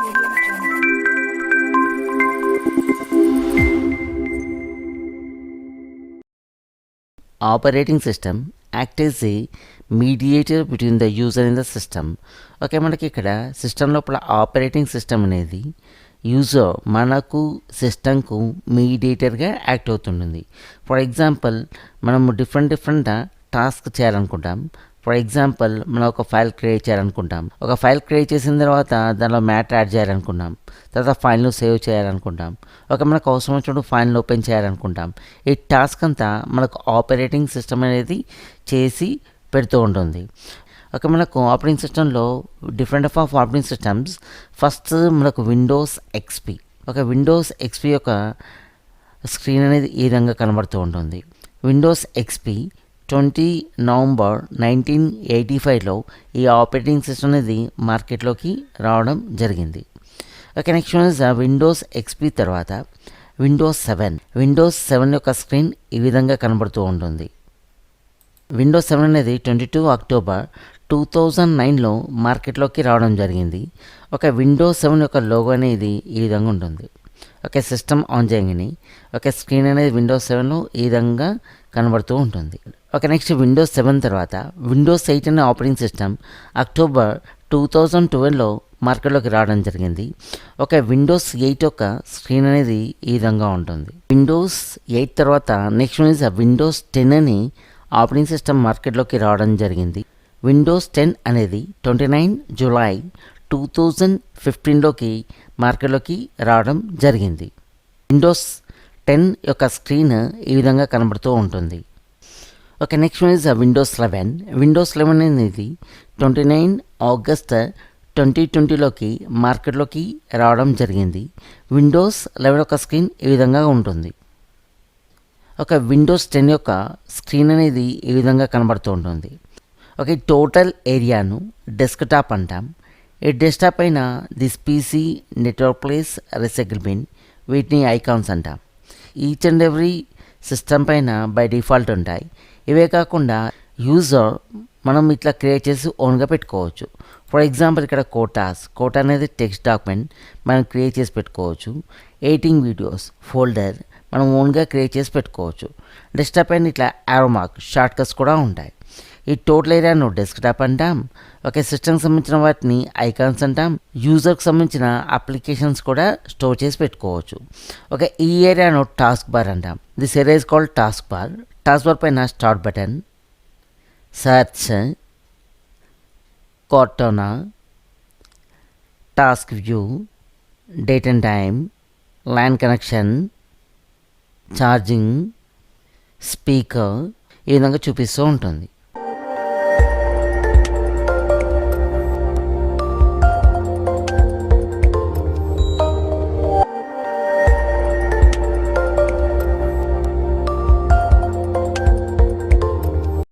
Audio Jungle. Operating system act as a mediator between the user and the system. Okay, మనకి ఇక్కడ system లోపల operating system అనేది user మనకు సిస్టమ్కు మీడియేటర్గా act అవుతుంటుంది. ఫర్ ఎగ్జాంపుల్, మనము డిఫరెంట్ టాస్క్ చేయాలనుకుంటాం. ఫర్ ఎగ్జాంపుల్, మనం ఒక ఫైల్ క్రియేట్ చేయాలనుకుంటాం. ఒక ఫైల్ క్రియేట్ చేసిన తర్వాత దానిలో మ్యాటర్ యాడ్ చేయాలనుకుంటాం. తర్వాత ఫైల్ను సేవ్ చేయాలనుకుంటాం. ఒక మనకు అవసరం వచ్చినప్పుడు ఫైల్ను ఓపెన్ చేయాలనుకుంటాం. ఈ టాస్క్ అంతా మనకు ఆపరేటింగ్ సిస్టమ్ అనేది చేసి పెడుతూ ఉంటుంది. ఒక మనకు ఆపరేటింగ్ సిస్టంలో different of operating systems. First మనకు విండోస్ ఎక్స్పీ. ఒక విండోస్ ఎక్స్పీ యొక్క స్క్రీన్ అనేది ఈ విధంగా కనబడుతూ ఉంటుంది. విండోస్ ఎక్స్పీ 20 నవంబర్ 1985లో ఈ ఆపరేటింగ్ సిస్టమ్ అనేది మార్కెట్లోకి రావడం జరిగింది. Okay, next one is Windows XP. తర్వాత విండోస్ 7. విండోస్ 7 యొక్క స్క్రీన్ ఈ విధంగా కనబడుతూ ఉంటుంది. విండోస్ 7 అనేది 22 అక్టోబర్ 2009లో మార్కెట్లోకి రావడం జరిగింది. ఒక విండోస్ 7 యొక్క లోగో అనేది ఈ విధంగా ఉంటుంది. ఓకే, సిస్టమ్ ఆన్ చేయగానే ఒక స్క్రీన్ అనేది విండోస్ 7లో ఈ విధంగా కనబడుతూ ఉంటుంది. ఓకే, నెక్స్ట్ విండోస్ 7 తర్వాత విండోస్ 8 అనే ఆపరేటింగ్ సిస్టమ్ అక్టోబర్ 2012లో మార్కెట్లోకి రావడం జరిగింది. ఒక విండోస్ 8 యొక్క స్క్రీన్ అనేది ఈ విధంగా ఉంటుంది. విండోస్ 8 తర్వాత నెక్స్ట్ వన్ ఇస్ విండోస్ 10 అని ఆపరేటింగ్ సిస్టమ్ మార్కెట్లోకి రావడం జరిగింది. విండోస్ 10 అనేది 29 జూలై 2015లోకి మార్కెట్లోకి రావడం జరిగింది. విండోస్ 10 యొక్క స్క్రీన్ ఈ విధంగా కనబడుతూ ఉంటుంది. Okay, next one is Windows 11. Windows 11 అనేది 29 ఆగస్ట్ 2020లోకి మార్కెట్లోకి రావడం జరిగింది. విండోస్ 11 యొక్క స్క్రీన్ ఈ విధంగా ఉంటుంది. ఒక విండోస్ 10 యొక్క స్క్రీన్ అనేది ఈ విధంగా కనబడుతూ ఉంటుంది. ఓకే, టోటల్ ఏరియాను డెస్క్టాప్ అంటాం. ఈ డెస్క్టాప్ పైన this PC, network places, recycle bin, వీటిని ఐకాన్స్ అంటాం. ఈచ్ అండ్ ఎవ్రీ సిస్టమ్ పైన బై డిఫాల్ట్ ఉంటాయి. ఇవే కాకుండా యూజర్ మనం ఇట్లా క్రియేట్ చేసి ఓన్గా పెట్టుకోవచ్చు. ఫర్ ఎగ్జాంపుల్, ఇక్కడ కోటా అనేది టెక్స్ట్ డాక్యుమెంట్ మనం క్రియేట్ చేసి పెట్టుకోవచ్చు. ఎడిటింగ్ వీడియోస్ ఫోల్డర్ మనం ఓన్గా క్రియేట్ చేసి పెట్టుకోవచ్చు. డెస్క్టాప్ పైన ఇట్లా యారో మార్క్ షార్ట్ కట్స్ కూడా ఉంటాయి. ఈ టోటల్ ఏరియాను డెస్క్టాప్ అంటాం. ఓకే, సిస్టమ్కి సంబంధించిన వాటిని ఐకాన్స్ అంటాం. యూజర్కి సంబంధించిన అప్లికేషన్స్ కూడా స్టోర్ చేసి పెట్టుకోవచ్చు. ఓకే, ఈ ఏరియాను టాస్క్ బార్ అంటాం. This area is called task bar. Task bar పైన start button, search, Cortana, task view, date and time, LAN connection, charging, speaker ఈ విధంగా చూపిస్తూ ఉంటుంది.